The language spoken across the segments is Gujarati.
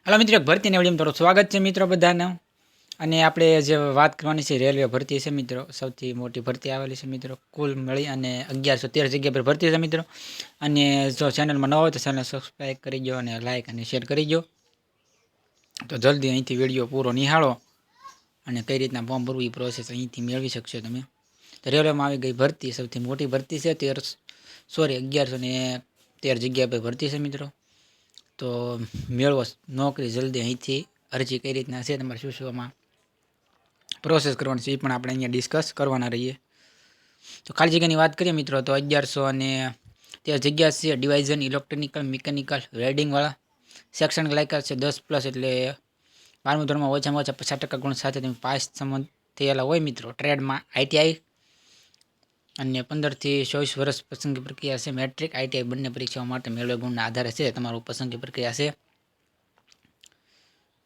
हेलो मित्रों, भर्ती ने विडियोमां તમારું સ્વાગત છે મિત્રો બધાને। અને આપણે જે વાત કરવાની છે રેલવે ભરતી છે મિત્રો, સૌથી મોટી ભરતી આવેલી છે મિત્રો। કુલ મળી અને 1113 જગ્યા પર ભરતી છે મિત્રો। અને જો ચેનલમાં ન હોય તો ચેનલ સબસ્ક્રાઇબ કરી દો અને લાઈક અને શેર કરી દો। તો જલ્દી અહીંથી વિડિયો પૂરો નિહાળો અને કઈ રીતના ફોર્મ ભરવું એ પ્રોસેસ અહીંથી મેળવી શકશો તમે। તો રેલવેમાં આવી ગઈ ભરતી, સૌથી મોટી ભરતી છે 1113 જગ્યા પર ભરતી છે મિત્રો। તો મેળવો નોકરી જલ્દી અહીંથી। અરજી કઈ રીતના છે, તમારે શું શું આમાં પ્રોસેસ કરવાની છે એ પણ આપણે અહીંયા ડિસ્કસ કરવાના રહીએ। તો ખાલી જગ્યાની વાત કરીએ મિત્રો તો 1113 જગ્યા છે ડિવાઇઝન ઇલેક્ટ્રિકલ મિકેનિકલ વેલ્ડિંગવાળા। શૈક્ષણિક લાયકાત છે 10+, એટલે 12મું ધોરણમાં ઓછામાં ઓછા 50% ગુણ સાથે તમે પાસ થયેલા હોય મિત્રો। ટ્રેડમાં ITI અને 15 થી 24 વર્ષ પસંદગી પ્રક્રિયા છે। મેટ્રિક ITI બંને પરીક્ષાઓ માટે મેળવેલ ગુણના આધારે છે તમારું પસંદગી પ્રક્રિયા છે।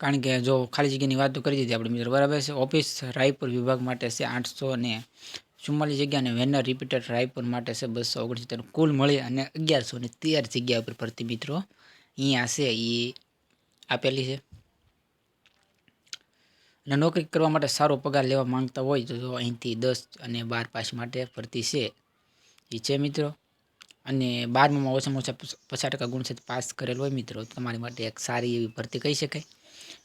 કારણ કે જો ખાલી જગ્યાની વાત તો કરી દીધી આપણે મિત્રો, બરાબર છે। ઓફિસ રાયપુર વિભાગ માટે છે 844 જગ્યા અને વેનર રિપીટેડ રાયપુર માટે છે 269। કુલ મળી અને 1113 જગ્યા ઉપર ભરતી મિત્રો અહીંયા છે એ આપેલી છે। અને નોકરી કરવા માટે સારો પગાર લેવા માંગતા હોય તો અહીંથી 10 અને 12 પાસ માટે ભરતી છે એ છે મિત્રો। અને 12માં ઓછામાં ઓછા 50% ગુણ સાથે પાસ કરેલ હોય મિત્રો તો તમારી માટે એક સારી એવી ભરતી કહી શકાય।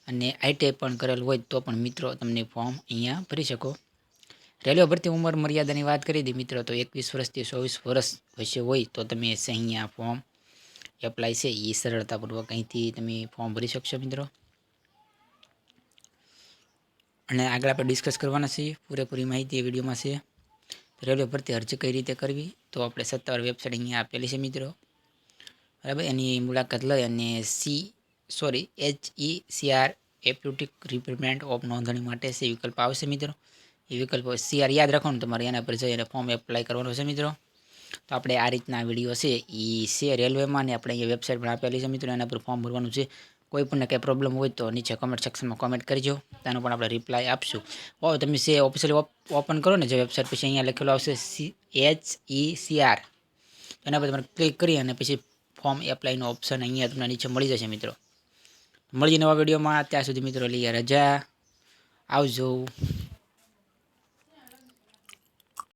અને ITI પણ કરેલ હોય તો પણ મિત્રો તમને ફોર્મ અહીંયા ભરી શકો। રેલવે ભરતી ઉંમર મર્યાદાની વાત કરી હતી મિત્રો તો 21 વર્ષથી 24 વર્ષ વચ્ચે હોય તો તમે અહીંયા ફોર્મ એપ્લાય છે એ સરળતાપૂર્વક અહીંથી તમે ફોર્મ ભરી શકશો મિત્રો। અને આગળ આપણે ડિસ્કસ કરવાના છીએ, પૂરેપૂરી માહિતી વિડીયોમાં છે। રેલવે ભરતી અરજી કઈ રીતે કરવી તો આપણે સત્તાવાર વેબસાઇટ અહીંયા આપેલી છે મિત્રો, બરાબર। એની મુલાકાત લઈ અને HECR એપ્યુટિક રિપેરમેન્ટ ઓફ નોંધણી માટે છે વિકલ્પ આવશે મિત્રો। એ વિકલ્પ CR યાદ રાખવાનું તમારે, એના પર જઈ અને ફોર્મ એપ્લાય કરવાનું છે મિત્રો। તો આપણે આ રીતના વિડીયો છે એ છે રેલવેમાં, અને આપણે અહીંયા વેબસાઇટ પણ આપેલી છે મિત્રો, એના પર ફોર્મ ભરવાનું છે। કોઈ પણ કંઈ પ્રોબ્લેમ હોય તો નીચે કમેન્ટ સેક્શનમાં કોમેન્ટ કરજો, તેનો પણ આપણે રિપ્લાય આપશું। તમે છે ઓફિશિયલી ઓપન કરો ને જે વેબસાઇટ, પછી અહીંયા લખેલું આવશે HECR, એના પર તમારે ક્લિક કરી અને પછી ફોર્મ એપ્લાયનો ઓપ્શન અહીંયા તમને નીચે મળી જશે મિત્રો। મળીએ નવા વિડીયોમાં, ત્યાં સુધી મિત્રો લઈએ રજા, આવજો।